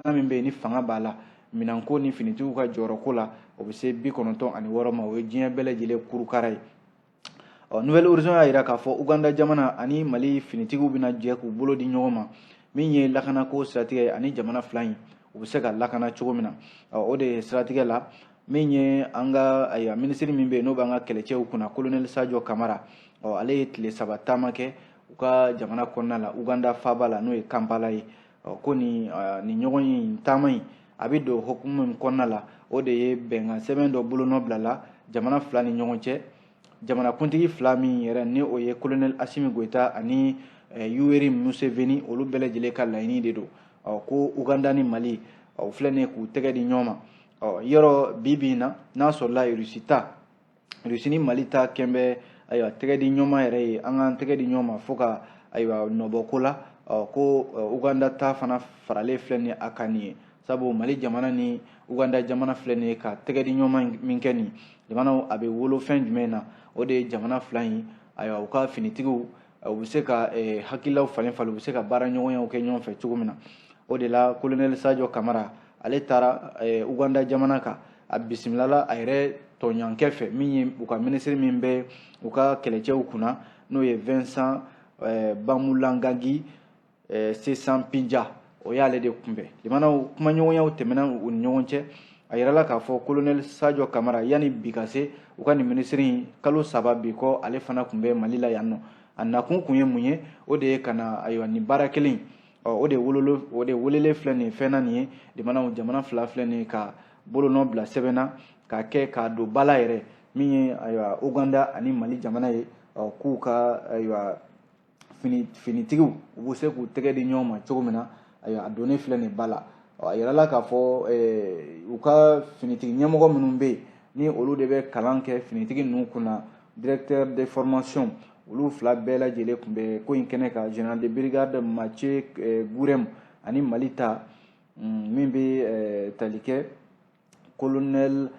min bɛ ni fanga b'a la minanko ni finitigiw ka jɔyɔrɔko la o bɛ se 96 ma o ye diɲɛ bɛɛ lajɛlen kurukara ye. Nouvelle Horizon y'a jira k'a fɔ Uganda jamana ani Mali finitigiw bɛna jɛ k'u bolo di ɲɔgɔn ma min ye lakanako siratigɛ ye ani jamana fila in u bɛ se ka lakana cogo min na. O de ye siratigɛ la min ye an ka minisiri min bɛ yen n'o b'an ka kɛlɛcɛw kunna colonel Sadio Kamara ale ye tile 3 taama kɛ u ka jamana kɔnɔna la Uganda faaba la n'o ye Kampala ye. Ko nin ɲɔgɔn in taama in a bɛ don hukumu min kɔnɔna la o de ye bɛnkan sɛbɛn dɔ bolonɔ bilala jamana fila ni ɲɔgɔn cɛ. Jamanakuntigi fila min yɛrɛ ni o ye colonel Assimi Goïta ani Yoweri Museveni olu bɛɛ lajɛlen ka laɲini de don ko Uganda ni Mali o filɛ nin ye k'u tɛgɛ di ɲɔgɔn ma. Yɔrɔ bi in na n'a sɔrɔla Rusi ni Mali ta kɛn bɛ tɛgɛ di ɲɔgɔn ma yɛrɛ ye an k'an tɛgɛ di ɲɔgɔn ma fo ka nɔbɔ ko la ko Uganda ta fana faralen filɛ nin ye a kan nin ye sabu Mali jamana ni Uganda jamana filɛ nin ye ka tɛgɛ di ɲɔgɔn min kɛ nin jamanaw a bɛ wolo fɛn jumɛn na o de ye jamana fila in u ka finitigiw u bɛ se ka hakilaw falen u bɛ se ka baara ɲɔgɔnyaw kɛ ɲɔgɔn fɛ cogo min na. O de la colonel Sadio Kamara ale taara Uganda jamana kan a bisimilala a yɛrɛ tɔɲankɛ fɛ min ye u ka minisiri min bɛ u ka kɛlɛcɛw kunna n'o ye Vincent Bamulangagi Sesan Pinja o y'ale de kunbɛn. Limanaw kumaɲɔgɔnyaw tɛmɛna u ni ɲɔgɔn cɛ a yirala k'a fɔ colonel Sadio Kamara yanni bi ka se u ka nin minisiri kalo 3 bi kɔ ale fana tun bɛ Mali la yan nɔ a nakun kun ye mun ye o de ye ka na nin baara kelen o de welelen filɛ nin fɛn na nin ye limanaw jamana fila filɛ nin ka bolonɔ bila sɛbɛn na k'a don bala yɛrɛ min ye Uganda ani Mali jamana ye k'u ka finitigiw u bɛ se k'u tɛgɛ di ɲɔgɔn ma cogo min na a donnen filɛ nin ba la a yirala k'a fɔ u ka finitigi ɲɛmɔgɔ minnu bɛ yen ni olu de bɛ kalan kɛ finitigi ninnu kunna directeur de formation olu fila bɛɛ lajɛlen tun bɛ ko in kɛnɛ kan général de brigade Mathieu Gourem ani Mali ta min bɛ tali kɛ colonel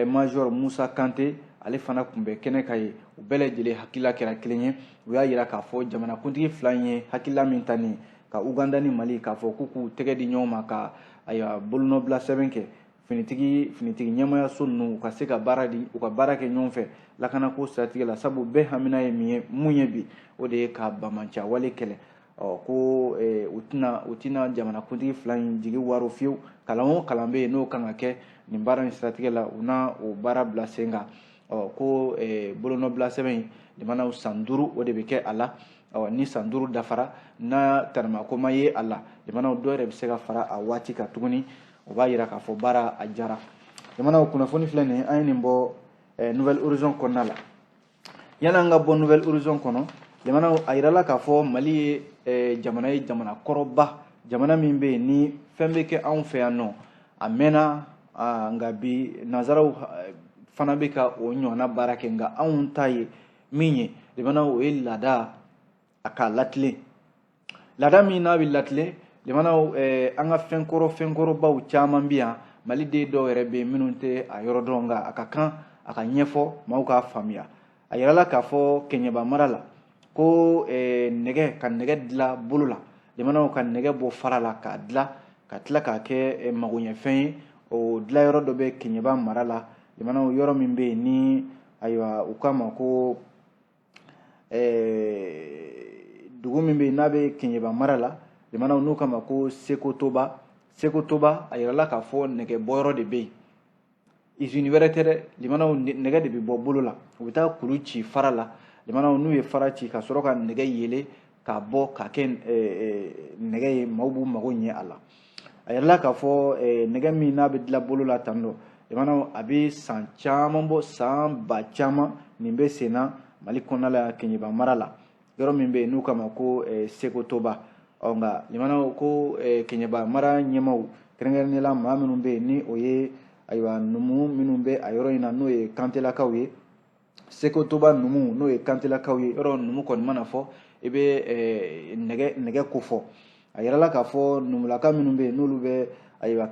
major Musa Kante ale fana tun bɛ kɛnɛ kan ye u bɛɛ lajɛlen hakilila kɛra kelen ye u y'a jira k'a fɔ jamanakuntigi fila in ye hakilila min ta nin ka Uganda ni Mali k'a fɔ k'u tɛgɛ di ɲɔgɔn ma ka bolonɔbila sɛbɛn kɛ finitigi ɲɛmayaso ninnu u ka se ka u ka baara kɛ ɲɔgɔn fɛ lakanako siratigɛ la sabu bɛɛ hamina ye mun ye bi o de ye ka bamaca wale kɛlɛ ko u tɛna jamanakuntigi fila in jigi waro fiyewu kalan o kalan bɛ yen n'o kan ka kɛ nin baara in siratigɛ la u na o baara bila sen kan ko bolonɔbila sɛbɛn in limanaw san 5 o de bɛ kɛ a la ni san 5 dafara n'a tarimakoma ye a la limanaw dɔ yɛrɛ bɛ se ka fara a waati kan tuguni o b'a jira k'a fɔ baara a jara. Limanaw kunnafoni filɛ nin an ye nin bɔ Nouvelle Horizon kɔnɔna la yanni an ka bɔ Nouvelle Horizon kɔnɔ limanaw a yirala k'a fɔ Mali ye jamana kɔrɔba jamana min bɛ yen ni fɛn bɛ kɛ anw fɛ yan nɔ a mɛnna nka bi nanzaraw fana bɛ ka o ɲɔgɔnna baara kɛ nka anw ta ye min ye limanaw o ye laada a ka latilen laada min n'a bɛ latilen limanaw an ka fɛnkɔrɔbaw caman bɛ yan Mali den dɔw yɛrɛ bɛ yen minnu tɛ a yɔrɔ dɔn nka a ka kan a ka ɲɛfɔ maaw k'a faamuya a yirala k'a fɔ Kɛɲɛba mara la ko ka nɛgɛ dilan bolo la limanaw ka nɛgɛ bɔ fara la k'a dilan ka tila k'a kɛ magoɲɛfɛn ye o dilan yɔrɔ dɔ bɛ Kɛɲɛba mara la limanaw yɔrɔ min bɛ yen ni u k'a ma ko dugu min bɛ yen n'a bɛ Kɛɲɛba mara la limanaw n'u k'a ma ko Seko Toba a yirala k'a fɔ nɛgɛ bɔyɔrɔ de bɛ yen usine wɛrɛ tɛ dɛ limanaw nɛgɛ de bɛ bɔ bolo la u bɛ taa kuru ci fara la limanaw n'u ye fara ci ka sɔrɔ ka nɛgɛ yele k'a bɔ k'a kɛ nɛgɛ ye maaw b'u mago ɲɛ a la a yirala k'a fɔ nɛgɛ min n'a bɛ dilan bolo la tan dɔ limanaw a bɛ san caman bɔ san ba caman nin bɛ sen na Mali kɔnɔna la Kɛɲɛba mara la yɔrɔ min bɛ yen n'u k'a ma ko Seko Toba nka limanaw ko Kɛɲɛba mara ɲɛmaaw kɛrɛnkɛrɛnnenya maa minnu bɛ yen ni o ye numu minnu bɛ a yɔrɔ in na n'o ye Kantelakaw ye Seko Toba numu n'o ye Kantelakaw ye yɔrɔ numu kɔni mana fɔ i bɛ nɛgɛ ko fɔ a yirala k'a fɔ numulaka minnu bɛ yen n'olu bɛ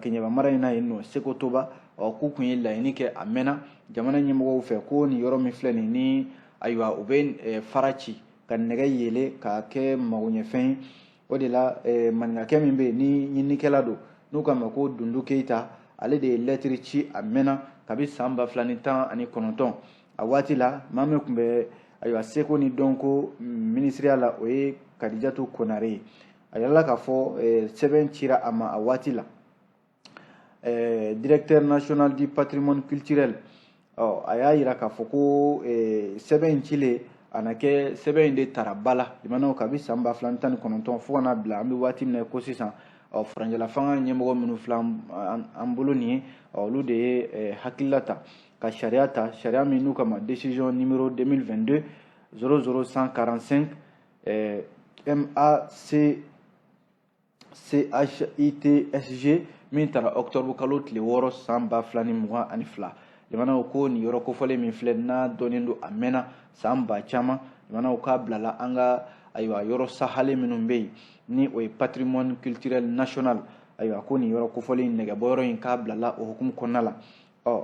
Kɛɲɛba mara in na yen nɔ Seko Toba k'u kun ye laɲini kɛ a mɛnna jamana ɲɛmɔgɔw fɛ ko nin yɔrɔ min filɛ nin ni u bɛ fara ci ka nɛgɛ yele k'a kɛ magoɲɛfɛn ye o de la maninkakɛ min bɛ yen ni ɲininikɛla don n'u k'a ma ko Dundu Keita ale de ye lettre ci a mɛnna kabi san 2019 a waati la maa min tun bɛ ayiwa seko ni dɔnko ministeriya la o ye Kadijatu Konare ye a yirala k'a fɔ sɛbɛn cira a ma a waati la directeur national du patrimoine culturel a y'a yira k'a fɔ ko sɛbɛn in cilen a na kɛ sɛbɛn in de tara ba la jamanaw kabi san 2019 fo ka n'a bila an bɛ waati min na ko sisan faranjɛla fanga ɲɛmɔgɔ minnu filɛ an bolo nin ye olu de ye hakilila ta ka sariya ta sariya min n'u kama décision numéro 2022 00145 MACHITSG min tara octobre kalo tile 6 san 2022 jamanaw ko nin yɔrɔ kofɔlen min filɛ n'a dɔnnen don a mɛnna san ba caman jamanaw k'a bilala an ka ayiwa yɔrɔ sahalen minnu bɛ yen ni o ye patrimoine culturel national ayiwa ko nin yɔrɔ kofɔlen nɛgɛbɔ yɔrɔ in k'a bilala o hukumu kɔnɔna la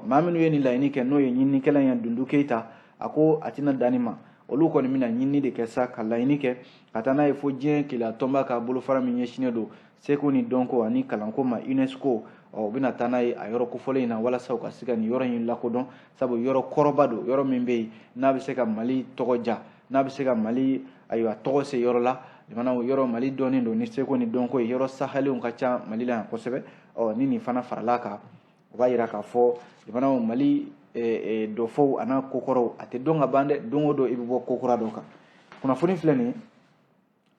maa minnu ye nin laɲini kɛ n'o ye ɲininikɛla ye Dundu Keita a ko a tɛna danni ma olu kɔni bɛna ɲinini de kɛ sa ka laɲini kɛ ka taa n'a ye fo diɲɛ keleya tɔnba ka bolofara min ɲɛsinnen don seko ni dɔnko ani kalanko ma UNESCO u bɛna taa n'a ye a yɔrɔ kofɔlen in na walasa u ka se ka nin yɔrɔ in lakodɔn sabu yɔrɔ kɔrɔba don yɔrɔ min bɛ yen n'a bɛ se ka Mali tɔgɔ ja n'a bɛ se ka Mali ayiwa tɔgɔ se yɔrɔ la jamanaw yɔrɔ Mali dɔnnen don ni seko ni dɔnko ye yɔrɔ sahalenw ka ca Mali la yan kosɛbɛ ni nin fana farala kan o b'a yira k'a fɔ jamanaw Mali dɔfɔw a n'a kokɔrɔw a tɛ dɔn ka ban dɛ don o don i bɛ bɔ kokura dɔ kan kunnafoni filɛ nin ye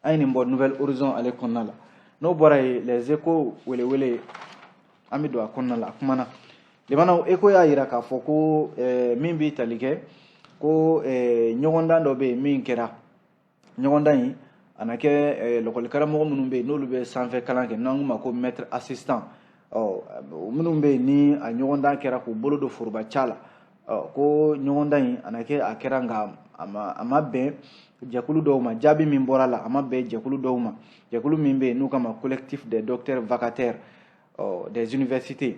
an ye nin bɔ Nouvelle Horizon ale kɔnɔna la n'o bɔra yen les Échos welewele an bɛ don a kɔnɔna la a kumana jamanaw Écho y'a yira k'a fɔ ko min bɛ tali kɛ ko ɲɔgɔndan dɔ bɛ yen min kɛra ɲɔgɔndan in a na kɛ lakɔlikaramɔgɔ minnu bɛ yen n'olu bɛ sanfɛ kalan kɛ n'an k'u ma ko maître assistant minnu bɛ yen ni a ɲɔgɔndan kɛra k'u bolo don forobaca la ko ɲɔgɔndan in a na kɛ a kɛra nka a ma bɛn jɛkulu dɔw ma jaabi min bɔra la a ma bɛn jɛkulu dɔw ma jɛkulu min bɛ yen n'u kama collectif des docteurs vacataires des universités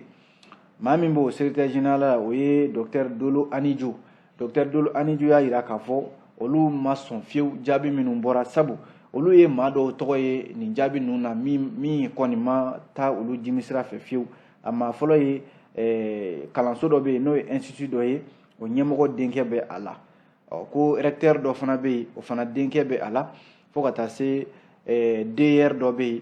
maa min bɛ o secrétaire général la o ye docteur Dolo Aniju docteur Dolo Aniju y'a yira k'a fɔ olu ma sɔn fiyewu jaabi minnu bɔra sabu olu ye maa dɔw tɔgɔ ye nin jaabi ninnu na min kɔni ma taa olu jimisira fɛ fiyewu a maa fɔlɔ ye kalanso dɔ bɛ yen n'o ye institut dɔ ye o ɲɛmɔgɔ denkɛ bɛ a la ko recteur dɔ fana bɛ yen o fana denkɛ bɛ a la fo ka taa se DR dɔ bɛ yen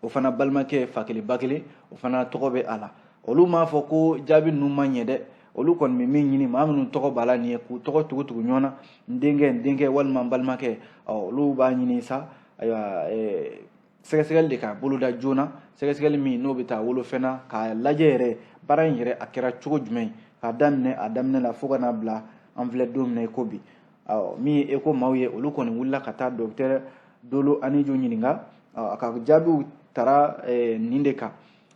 o fana balimakɛ fa kelen ba kelen o fana tɔgɔ bɛ a la olu m'a fɔ ko jaabi ninnu ma ɲɛ dɛ olu kɔni bɛ min ɲini maa minnu tɔgɔ b'a la nin ye k'u tɔgɔ tugu ɲɔgɔn na n denkɛ walima n balimakɛ olu b'a ɲini sa ayiwa sɛgɛsɛgɛli de k'a boloda joona sɛgɛsɛgɛli min n'o bɛ taa wolofɛn na k'a lajɛ yɛrɛ baara in yɛrɛ a kɛra cogo jumɛn k'a daminɛ a daminɛ la fo ka n'a bila an filɛ don min na i ko bi min ye Écho maaw ye olu kɔni wulila ka taa docteur Dolo Aniju ɲininka a ka jaabiw tara nin de kan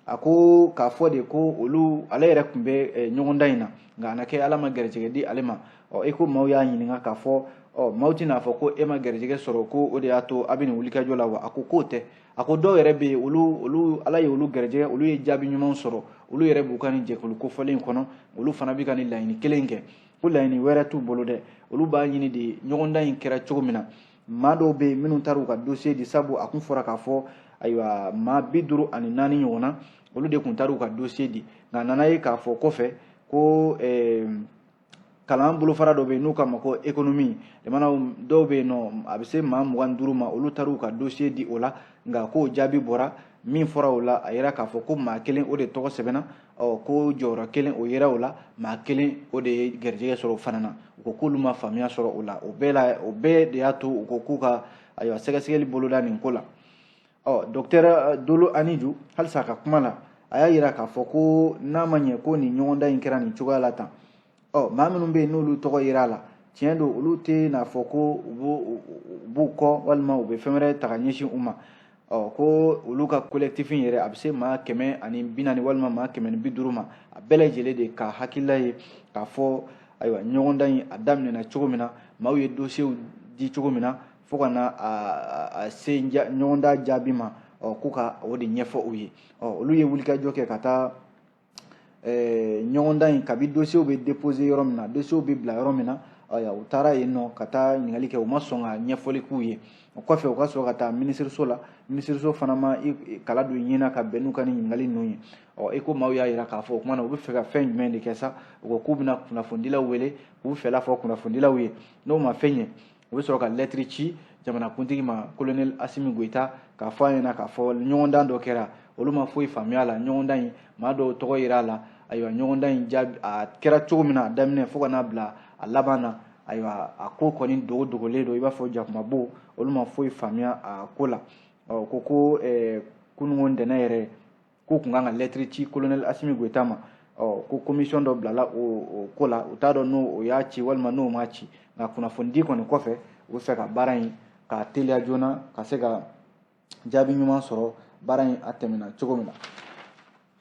a ko k'a fɔ de ko olu ale yɛrɛ tun bɛ ɲɔgɔndan in na nka a na kɛ ala ma garijɛgɛ di ale ma Écho maaw y'a ɲininka k'a fɔ maaw tɛna fɔ ko e ma garijɛgɛ sɔrɔ ko o de y'a to a bɛ nin wulikajɔ la wa a ko k'o tɛ a ko dɔw yɛrɛ bɛ yen olu ala ye olu garijɛgɛ olu ye jaabi ɲumanw sɔrɔ olu yɛrɛ b'u ka nin jɛkulu kofɔlen kɔnɔ olu fana bɛ ka nin laɲini kelen kɛ ko laɲini wɛrɛ t'u bolo dɛ olu b'a ɲini de ɲɔgɔndan in kɛra cogo min na maa dɔw bɛ yen minnu taara u ka dossier di sabu a kun fɔra k'a fɔ ayiwa maa 54 ɲɔgɔn na olu de tun taara u ka dossier di nka a nana ye k'a fɔ kɔfɛ ko kalan bolofara dɔ bɛ yen n'u k'a ma ko économie jamanaw dɔw bɛ yen nɔ a bɛ se maa 25 ma olu taara u ka dossier di o la nka k'o jaabi bɔra min fɔra o la a yira k'a fɔ ko maa kelen o de tɔgɔ sɛbɛnna ko jɔyɔrɔ kelen o yera o la maa kelen o de ye garijɛgɛ sɔrɔ o fana na u ko k'olu ma faamuya sɔrɔ o la o bɛɛ de y'a to u ko k'u ka ayiwa sɛgɛsɛgɛli boloda nin ko la docteur Dolo Aniju halisa a ka kuma la a y'a yira k'a fɔ ko n'a ma ɲɛ ko nin ɲɔgɔndan in kɛra nin cogoya la tan maa minnu bɛ yen n'olu tɔgɔ yera a la tiɲɛ don olu tɛ n'a fɔ ko u b'u kɔ walima u bɛ fɛn wɛrɛ ta ka ɲɛsin u ma ko olu ka collectif in yɛrɛ a bɛ se maa 140 walima maa 150 ma a bɛɛ lajɛlen de ka hakilila ye k'a fɔ ayiwa ɲɔgɔndan in a daminɛna cogo min na maaw ye dossiew di cogo min na fo ka na a se ɲɔgɔndan jaabi ma k'u ka o de ɲɛfɔ u ye olu ye wulikajɔ kɛ ka taa ɲɔgɔndan in kabi dossiew bɛ déposer yɔrɔ min na dossiew bɛ bila yɔrɔ min na u taara yen nɔ ka taa ɲininkali kɛ u ma sɔn ka ɲɛfɔli k'u ye o kɔfɛ u ka sɔrɔ ka taa minisiriso la minisiriso fana ma kala don ɲina ka bɛn n'u ka ni ɲininkali ninnu ye ECHO maaw y'a yira k'a fɔ o tuma na u bɛ fɛ ka fɛn jumɛn de kɛ sa u ko k'u bɛna kunnafonidilaw wele k'u fɛla fɔ kunnafonidilaw ye n'o ma fɛn ɲɛ u bɛ sɔrɔ ka lɛtiri ci jamanakuntigi ma colonel Asimi Goita k'a fɔ a ɲɛna k'a fɔ ɲɔgɔndan dɔ kɛra olu ma foyi faamuya a la ɲɔgɔndan in maa dɔw tɔgɔ yera a la ayiwa ɲɔgɔndan in jaabi a kɛra cogo min na a daminɛ fo ka n'a bila a laban na ayiwa a ko kɔni dogodogolen don i b'a fɔ jakumabo olu ma foyi faamuya a ko la ko kunungo ntɛnɛn yɛrɛ k'u kun kan ka lɛtiri ci colonel Asimi Goita ma ko commission dɔ bilala o ko la u t'a dɔn n'o o y'a ci walima n'o m'a ci nka kunnafonidi kɔni kɔfɛ u bɛ fɛ ka baara in ka teliya joona ka se ka jaabi ɲuman sɔrɔ baara in a tɛmɛna cogo min na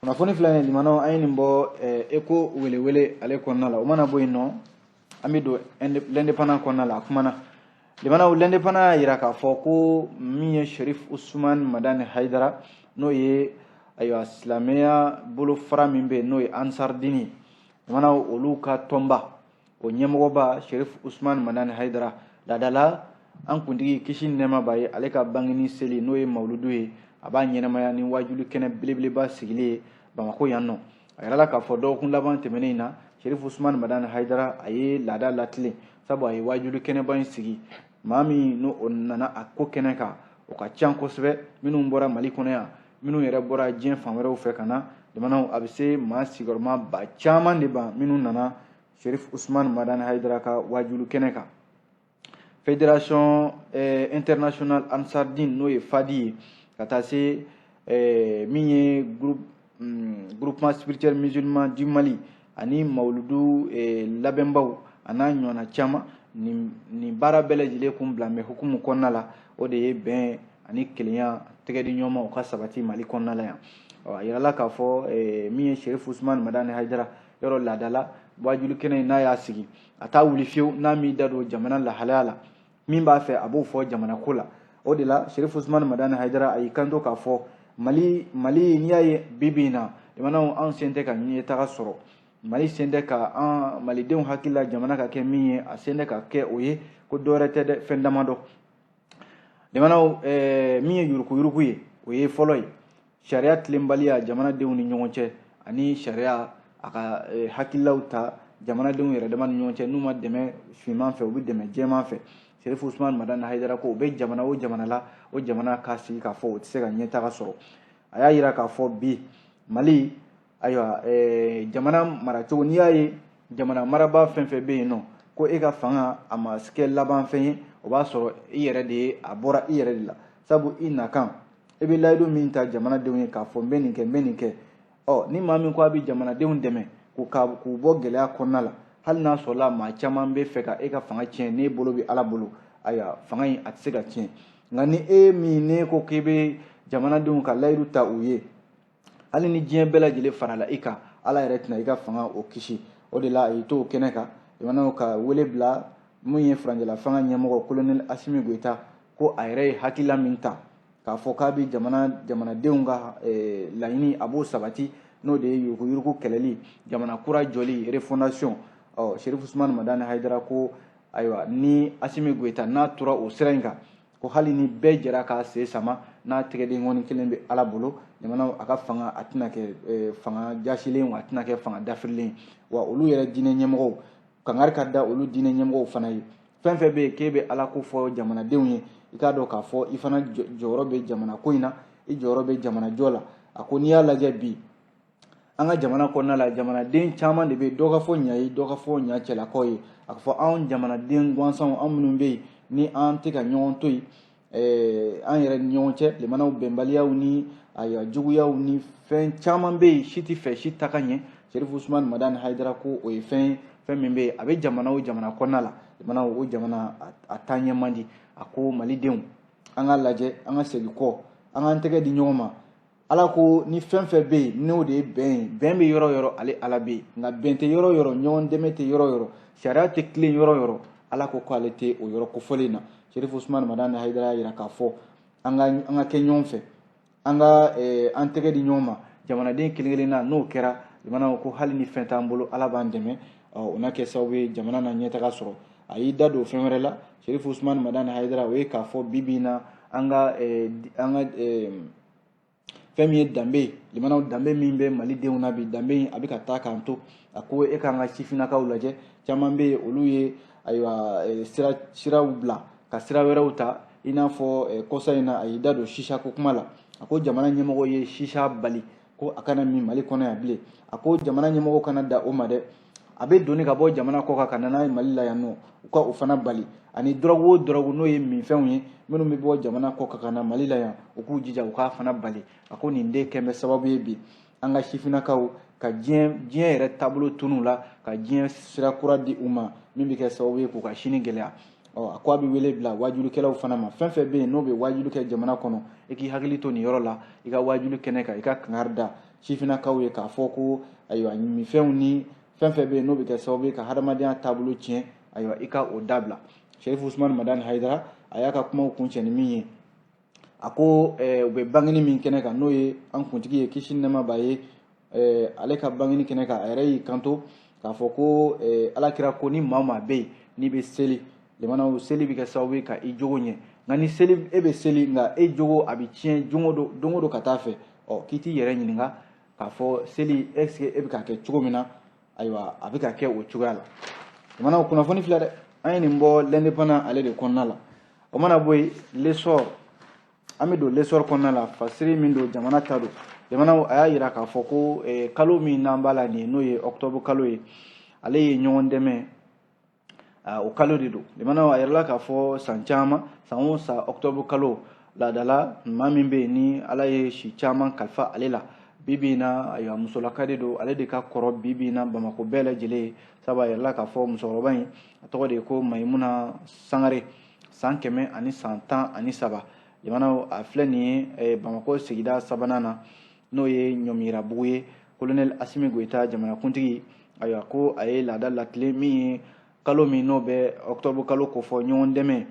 kunnafoni filɛ nin limanaw an ye nin bɔ ECHO welewele ale kɔnɔna la o mana bɔ yen nɔ an bɛ don l'indépendant kɔnɔna la a kumana limanaw l'indépendant y'a jira k'a fɔ ko min ye Sherif Usumani Madani Hayidara n'o ye ayiwa silamɛya bolofara min bɛ yen n'o ye Ansar Dini limanaw olu ka tɔnba o ɲɛmɔgɔba Sherif Usumani Madani Hayidara laadala an kuntigi kisi ni nɛɛma b'a ye ale ka bangeni seli n'o ye mawuludu ye a b'a ɲɛnamaya ni wajulu kɛnɛ belebeleba sigilen ye Bamako yan nɔ a yɛrɛ la k'a fɔ dɔgɔkun laban tɛmɛnen in na Sherif Usumani Madani Hayidara a ye laada latilen sabu a ye wajulu kɛnɛba in sigi maa min n'o nana a ko kɛnɛ kan o ka ca kosɛbɛ minnu bɔra Mali kɔnɔ yan minnu yɛrɛ bɔra diɲɛ fan wɛrɛw fɛ ka na jamanaw a bɛ se maa sigiyɔrɔma ba caman de ban minnu nana Sherif Usumani Madani Hayidara ka wajulu kɛnɛ kan Fédération internationale Ansar Dine n'o ye FADI ye ka taa se min ye groupement spirituel musulman du Mali ani mawuludu labɛnbaw a n'a ɲɔgɔnna caman nin baara bɛɛ lajɛlen kun bila mɛ hukumu kɔnɔna la o de ye bɛn ani kelenya tɛgɛdi ɲɔgɔnma o ka sabati Mali kɔnɔna la yan a yirala k'a fɔ min ye Sherif Usumani Madani Hayidara yɔrɔ laadala wajulu kɛnɛ in n'a y'a sigi a t'a wuli fiyewu n'a m'i da don jamana lahalaya la min b'a fɛ a b'o fɔ jamana ko la o de la Sherif Usumani Madani Hayidara a y'i kanto k'a fɔ Mali n'i y'a ye bi in na jamanaw an sen tɛ ka ɲɛtaga sɔrɔ Mali sen tɛ ka an malidenw hakili la jamana ka kɛ min ye a sen tɛ ka kɛ o ye ko dɔwɛrɛ tɛ dɛ fɛn damadɔ jamanaw min ye yuruguyurugu ye o ye fɔlɔ ye sariya tilenbaliya jamanadenw ni ɲɔgɔn cɛ ani sariya a ka hakililaw ta jamanadenw yɛrɛ dama ni ɲɔgɔn cɛ n'u ma dɛmɛ finman fɛ u bɛ dɛmɛ jɛman fɛ Sherif Usumani Madani Hayidara ko o bɛ jamana o jamana la o jamana k'a sigi k'a fɔ o tɛ se ka ɲɛtaga sɔrɔ a y'a jira k'a fɔ bi Mali ayiwa jamana maracogo n'i y'a ye jamana marabaa fɛn fɛn bɛ yen nɔ ko e ka fanga a ma kɛ laban fɛn ye o b'a sɔrɔ i yɛrɛ de ye a bɔra i yɛrɛ de la sabu i nakan i bɛ layidu min ta jamanadenw ye k'a fɔ n bɛ nin kɛ n bɛ nin kɛ ni maa min ko a bɛ jamanadenw dɛmɛ k'u bɔ gɛlɛya kɔnɔna la hali n'a sɔrɔla maa caman bɛ fɛ ka e ka fanga tiɲɛ n'e bolo bɛ Ala bolo ayiwa fanga in a tɛ se ka tiɲɛ nka ni e min ne ko k'i bɛ jamanadenw ka layidu ta u ye hali ni diɲɛ bɛɛ lajɛlen farala i kan Ala yɛrɛ tɛna i ka fanga o kisi o de la a y'i to o kɛnɛ kan jamanaw ka wele bila mun ye faranjɛla fanga ɲɛmɔgɔ colonel Asimi Goita ko a yɛrɛ ye hakilila min ta k'a fɔ k'a bɛ jamanadenw ka laɲini a b'o sabati n'o de ye yuruguyurugu kɛlɛli jamana kura jɔli refondation Sherif Usumani Madani Hayidara ko ayiwa ni Asimi Goita n'a tora o sira in kan ko hali ni bɛɛ jɛra k'a sen sama n'a tɛgɛden ŋɔni kelen bɛ Ala bolo jamana a ka fanga a tɛna kɛ fanga jasilen wa a tɛna kɛ fanga dafirilen wa olu yɛrɛ diinɛ ɲɛmɔgɔw kangari ka da olu diinɛ ɲɛmɔgɔw fana ye fɛn fɛn bɛ yen k'e bɛ Ala ko fɔ jamanadenw ye i k'a dɔn k'a fɔ i fana jɔyɔrɔ bɛ jamana ko in na i jɔyɔrɔ bɛ jamana jɔ la a ko n'i y'a lajɛ bi an ka jamana kɔnɔna la jamanaden caman de bɛ dɔ ka fɔ ɲa ye dɔ ka fɔ ɲa cɛlakaw ye a ka fɔ anw jamanaden gansanw an minnu bɛ yen ni an tɛ ka ɲɔgɔn to yen an yɛrɛ ni ɲɔgɔn cɛ limanaw bɛnbaliyaw ni ayiwa juguyaw ni fɛn caman bɛ yen si tɛ fɛ si ta ka ɲɛ Sherif Usumani Madani Hayidara ko o ye fɛn min bɛ yen a bɛ jamana o jamana kɔnɔna la limanaw o jamana a taa ɲɛ man di a ko malidenw an ka lajɛ an ka segin kɔ an k'an tɛgɛ di ɲɔgɔn ma Ala ko ni fɛn fɛn bɛ yen n'o de ye bɛn ye bɛn bɛ yɔrɔ o yɔrɔ ale Ala bɛ yen nka bɛn tɛ yɔrɔ o yɔrɔ ɲɔgɔn dɛmɛ tɛ yɔrɔ o yɔrɔ sariya tɛ tilen yɔrɔ o yɔrɔ Ala ko k'ale tɛ o yɔrɔ kofɔlen na Sherif Usumani Madani Hayidara y'a jira k'a fɔ an ka kɛ ɲɔgɔn fɛ an ka an tɛgɛ di ɲɔgɔn ma jamanaden kelen-kelen na n'o kɛra limanaw ko hali ni fɛn t'an bolo Ala b'an dɛmɛ o na kɛ sababu ye jamana na ɲɛtaga sɔrɔ a y'i da don fɛn wɛrɛ la Cherif Ousmane Madani Haidara o ye k'a fɔ bi bi in na an ka fɛn min ye danbe limanaw danbe min bɛ malidenw na bi danbe in a bɛ ka taa k'an to a ko e k'an ka sifinnakaw lajɛ caman bɛ yen olu ye ayiwa siraw bila ka sira wɛrɛw ta i n'a fɔ kɔsa in na a y'i da don sisa ko kuma la a ko jamana ɲɛmɔgɔ ye sisa bali ko a kana min Mali kɔnɔ yan bilen a ko jamana ɲɛmɔgɔ kana da o ma dɛ a bɛ doni ka bɔ jamana kɔ kan ka na n'a ye Mali la yan nɔ u ka o fana bali ani dɔrɔgu o dɔrɔgu n'o ye minfɛnw ye minnu bɛ bɔ jamana kɔ kan ka na Mali la yan u k'u jija u k'a fana bali a ko nin de kɛn bɛ sababu ye bi an ka sifinnakaw ka diɲɛ yɛrɛ taabolo tunun la ka diɲɛ sira kura di u ma min bɛ kɛ sababu ye k'u ka sini gɛlɛya a ko a bɛ wele bila wajulikɛlaw fana ma fɛn fɛn bɛ yen n'o bɛ wajulu kɛ jamana kɔnɔ i k'i hakili to nin yɔrɔ la i ka wajulu kɛnɛ kan i ka kangari da sifinnakaw ye k'a fɔ ko ayiwa minfɛnw ni fɛn fɛn bɛ yen n'o bɛ kɛ sababu ye ka hadamadenya taabolo tiɲɛ ayiwa i ka o dabila Cherif Ousmane Madani Haidara a y'a ka kumaw kuncɛ ni min ye a ko u bɛ bangeni min kɛnɛ kan n'o ye an kuntigi ye kisi ni nɛɛma b'a ye ale ka bangeni kɛnɛ kan a yɛrɛ y'i kanto k'a fɔ ko alakira ko ni maa o maa bɛ yen n'i bɛ seli limanaw seli bɛ kɛ sababu ye ka i jogo ɲɛ nka ni seli e bɛ seli nka e jogo a bɛ tiɲɛ don o don ka taa fɛ k'i t'i yɛrɛ ɲininka k'a fɔ seli est ce que e bɛ ka kɛ cogo min na ayiwa a bɛ ka kɛ o cogoya la limanaw kunnafoni filɛ dɛ an ye nin bɔ l'indépendant ale de kɔnɔna la o mana bɔ yen l'essor an bɛ don l'essor kɔnɔna la fasiri min don jamana ta don limanaw a y'a jira k'a fɔ ko kalo min n'an b'a la nin ye n'o ye octobre kalo ye ale ye ɲɔgɔn dɛmɛ o kalo de don limanaw a yɛrɛla k'a fɔ san caman san o san octobre kalo laadala maa min bɛ yen ni ala ye si caman kalifa ale la bibi in na ayiwa musolaka de don ale de ka kɔrɔ bibi in na Bamako bɛɛ lajɛlen ye sabu a yɛrɛla k'a fɔ musokɔrɔba in a tɔgɔ de ye ko Mayimuna Sangare san 113 limanaw a filɛ nin ye Bamako sigida 3nan na n'o ye Ɲɔmirabugu ye colonel Asimi Goyita jamanakuntigi ayiwa ko a ye laada latile min ye kalo min n'o bɛ octobre kalo kofɔ ɲɔgɔn dɛmɛ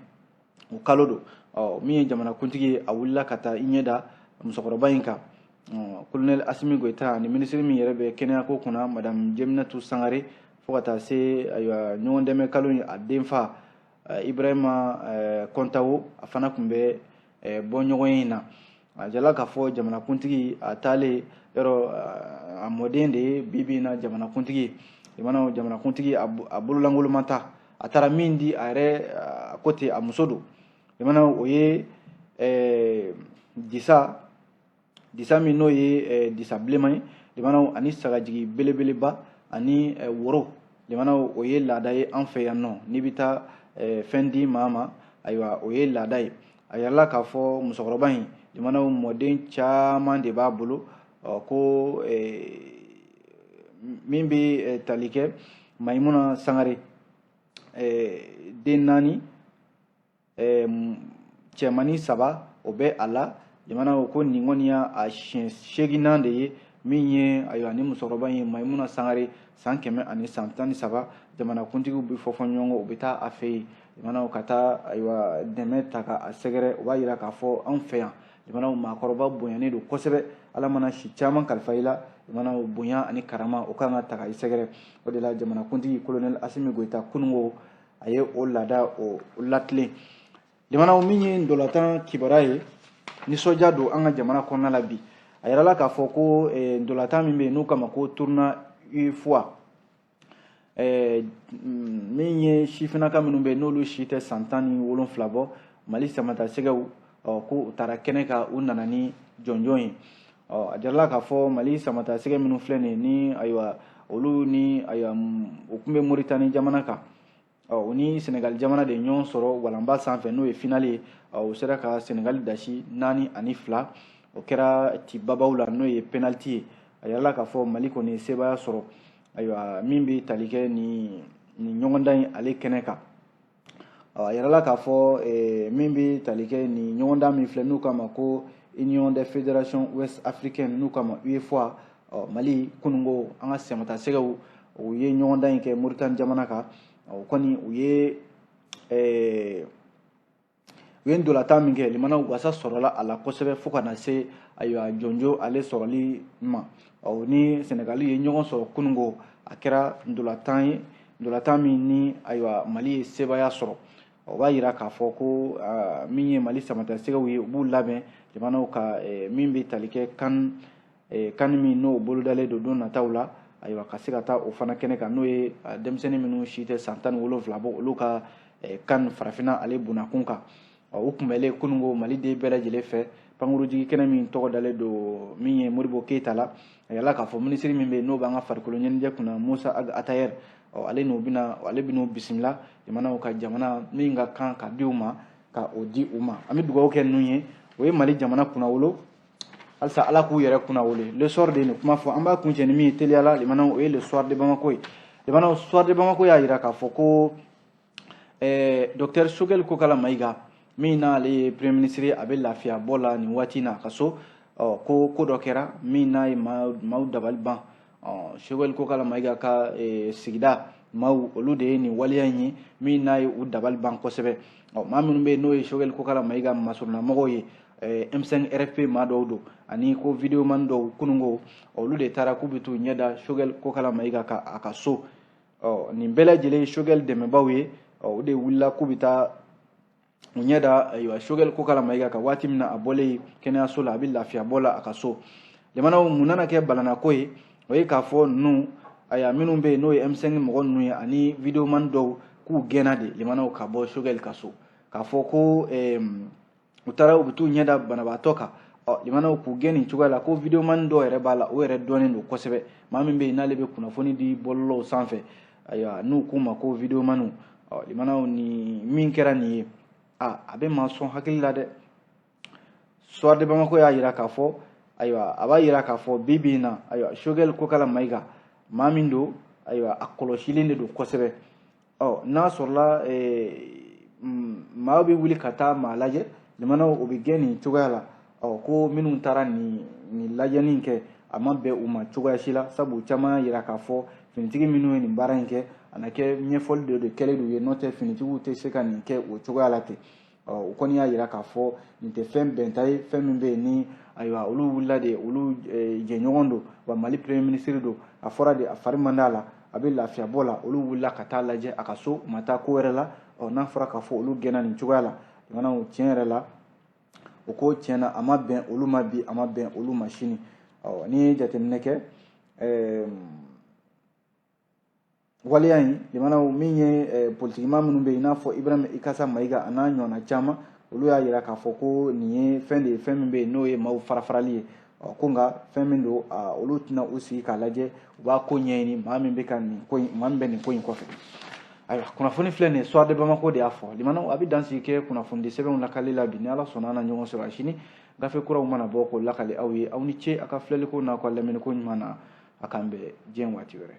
o kalo don min ye jamanakuntigi ye a wulila ka taa i ɲɛ da musokɔrɔba in kan colonel Asimi Goyita ani minisiri min yɛrɛ bɛ kɛnɛyako kunna madame Jeminatu Sangare fo ka taa se ayiwa ɲɔgɔn dɛmɛ kalo in a denfa Ibrahima Kɔntawo a fana tun bɛ bɔ ɲɔgɔn in na a jala k'a fɔ jamanakuntigi a taalen yɔrɔ a mɔden de ye bibi in na jamanakuntigi limanaw jamanakuntigi a bololankoloman ta a taara min di a yɛrɛ ko ten a muso don limanaw o ye disa min n'o ye disa bilenman ye limanaw ani sagajigi belebeleba ani woro limanaw o ye laada ye an fɛ yan nɔ n'i bɛ taa fɛn di maa ma ayiwa o ye laada ye a yɛrɛla k'a fɔ musokɔrɔba in limanaw mɔden caman de b'a bolo ko min bɛ tali kɛ Mayimuna Sangare den 4 cɛmannin 3 o bɛ a la limanaw ko nin kɔni y'a siɲɛ 8nan de ye min ye ayiwa ni musokɔrɔba in Mayimuna Sangare san 113 jamanakuntigiw bɛ fɔ ɲɔgɔn kɔ u bɛ taa a fɛ yen limanaw ka taa ayiwa dɛmɛ ta k'a sɛgɛrɛ o b'a jira k'a fɔ anw fɛ yan limanaw maakɔrɔba bonyanen don kosɛbɛ ala mana si caman kalifa i la limanaw bonya ani karama o kan ka ta k'a sɛgɛrɛ o de la jamanakuntigi colonel Asimi Goyita kunungo a ye o laada o latilen limanaw min ye ndolantan kibaruya ye nisɔndiya don an ka jamana kɔnɔna la bi a yɛrɛla k'a fɔ ko ndolantan min bɛ yen n'o kama ko tourna UEFOA min ye sifinnaka minnu bɛ yen n'olu si tɛ san 17 bɔ Mali samatasɛgɛw ko u taara kɛnɛ kan u nana ni jɔnjɔn ye a jarala k'a fɔ Mali samatasɛgɛ minnu filɛ nin ye ni ayiwa olu ni ayiwa u tun bɛ Moritani jamana kan u ni Senegal jamana de ɲɔgɔn sɔrɔ walanba sanfɛ n'o ye finale ye u sera ka Senegal dasi 4-2 o kɛra tibabaw la n'o ye penalty ye a yɛrɛla k'a fɔ Mali kɔni ye sebaya sɔrɔ ayiwa min bɛ tali kɛ ni ɲɔgɔndan in ale kɛnɛ kan a yɛrɛla k'a fɔ min bɛ tali kɛ ni ɲɔgɔndan min filɛ n'u k'a ma ko Union des Fédérations Ouest Africaines n'u k'a ma UEFOA Mali kunungo an ka sɛmatasɛgɛw u ye ɲɔgɔndan in kɛ Moritani jamana kan o kɔni u ye ndolantan min kɛ limanaw wasa sɔrɔla a la kosɛbɛ fo ka na se ayiwa jɔnjɔ ale sɔrɔli ma ni Senegal ye ɲɔgɔn sɔrɔ kunungo a kɛra ndolantan ye ndolantan min ni ayiwa Mali ye sebaya sɔrɔ o b'a yira k'a fɔ ko min ye Mali samatasɛgɛw ye u b'u labɛn jamanaw ka min bɛ tali kɛ kan min n'o bolodalen don don nataw la ayiwa ka se ka taa o fana kɛnɛ kan n'o ye denmisɛnnin minnu si tɛ san 17 bɔ olu ka kan farafinna ale bunakun kan u kunbɛlen kunungo Maliden bɛɛ lajɛlen fɛ pankurunjigi kɛnɛ min tɔgɔ dalen don min ye Modibo Keyita la a yala k'a fɔ minisiri min bɛ yen n'o b'an ka farikolo ɲɛnajɛ kunna Musa Atayer ale bɛn'o bisimila jamanaw ka jamana min ka kan ka di u ma ka o di u ma an bɛ dugawu kɛ ninnu ye o ye Mali jamana kunnawolo halisa Ala k'u yɛrɛ kunnawolo le soir de nin kuma fɔ an b'a kuncɛ ni min ye teliyala limanaw o ye le soir de Bamako ye limanaw soir de Bamako y'a yira k'a fɔ ko Dr Choguel Kokala Mayiga min n'ale ye premier ministre a bɛ lafiya bɔ la nin waati in na ka so ko dɔ kɛra min n'a ye maaw dabali ban Choguel Kokala Mayiga ka sigida maaw olu de ye nin waleya in ye min n'a ye u dabali ban kosɛbɛ maa minnu bɛ yen n'o ye Choguel Kokala Mayiga masurunamɔgɔw ye M5 RFP maa dɔw don ani ko video man dɔw kunungo olu de taara k'u bɛ t'u ɲɛda Choguel Kokala Mayiga a ka so nin bɛɛ lajɛlen Choguel dɛmɛbaaw ye o de wulila k'u bɛ taa u ɲɛda ayiwa Choguel Kokala Mayiga ka waati min na a bɔlen kɛnɛyaso la a bɛ lafiya bɔ la a ka so limanaw mun nana kɛ balanako ye o ye k'a fɔ ninnu ayiwa minnu bɛ yen n'o ye M5 mɔgɔ ninnu ye ani video man dɔw k'u gɛnna de limanaw ka bɔ Choguel ka so k'a fɔ ko u taara u bɛ t'u ɲɛda banabaatɔ kan limanaw k'u gɛn nin cogoya la ko video man dɔw yɛrɛ b'a la o yɛrɛ dɔnnen don kosɛbɛ maa min bɛ yen n'ale bɛ kunnafoni di bɔlɔlɔw sanfɛ ayiwa n'u k'u ma ko video manu limanaw ni min kɛra nin ye a bɛ maa sɔn hakili la dɛ soir de Bamako y'a yira k'a fɔ ayiwa a b'a yira k'a fɔ bi in na ayiwa Choguel Kokala Mayiga maa min don ayiwa a kɔlɔsilen de don kosɛbɛ n'a sɔrɔla maa bɛ wuli ka taa maa lajɛ limanaw o bɛ gɛn nin cogoya la ko minnu taara nin lajɛni kɛ a ma bɛn u ma cogoya si la sabu caman yira k'a fɔ finitigi minnu ye nin baara in kɛ a na kɛ ɲɛfɔli dɔ de kɛlen d'u ye n'o tɛ finitigiw tɛ se ka nin kɛ o cogoya la ten o kɔni y'a yira k'a fɔ nin tɛ fɛn bɛnta ye fɛn min bɛ yen ni ayiwa olu wulila de olu jɛɲɔgɔn don wa Mali premier ministre don a fɔra de a fari man d'a la a bɛ lafiya bɔ la olu wulila ka taa lajɛ a ka so u ma taa ko wɛrɛ la n'a fɔra k'a fɔ olu gɛnna nin cogoya la jamanaw tiɲɛ yɛrɛ la o ko tiɲɛna a ma bɛn olu ma bi a ma bɛn olu ma sini n'i ye jateminɛ kɛ waleya in limanaw min ye politikima minnu bɛ yen i n'a fɔ Ibrahim Ikasa Mayiga a n'a ɲɔgɔnna caman olu y'a yira k'a fɔ ko nin ye fɛn de ye fɛn min bɛ yen n'o ye maaw farafarali ye ko nka fɛn min don olu tɛna u sigi k'a lajɛ u b'a ko ɲɛɲini maa min bɛ nin ko in kɔfɛ ayiwa kunnafoni filɛ nin ye soir de Bamako de y'a fɔ limanaw a bɛ dansigi kɛ kunnafoni di sɛbɛnw lakali la bi ni Ala sɔnna an na ɲɔgɔn sɔrɔ a sini gafe kuraw mana bɔ k'o lakali aw ye aw ni ce a ka filɛliko n'a ka lamɛniko ɲuman na a k'an bɛn diɲɛ waati wɛrɛ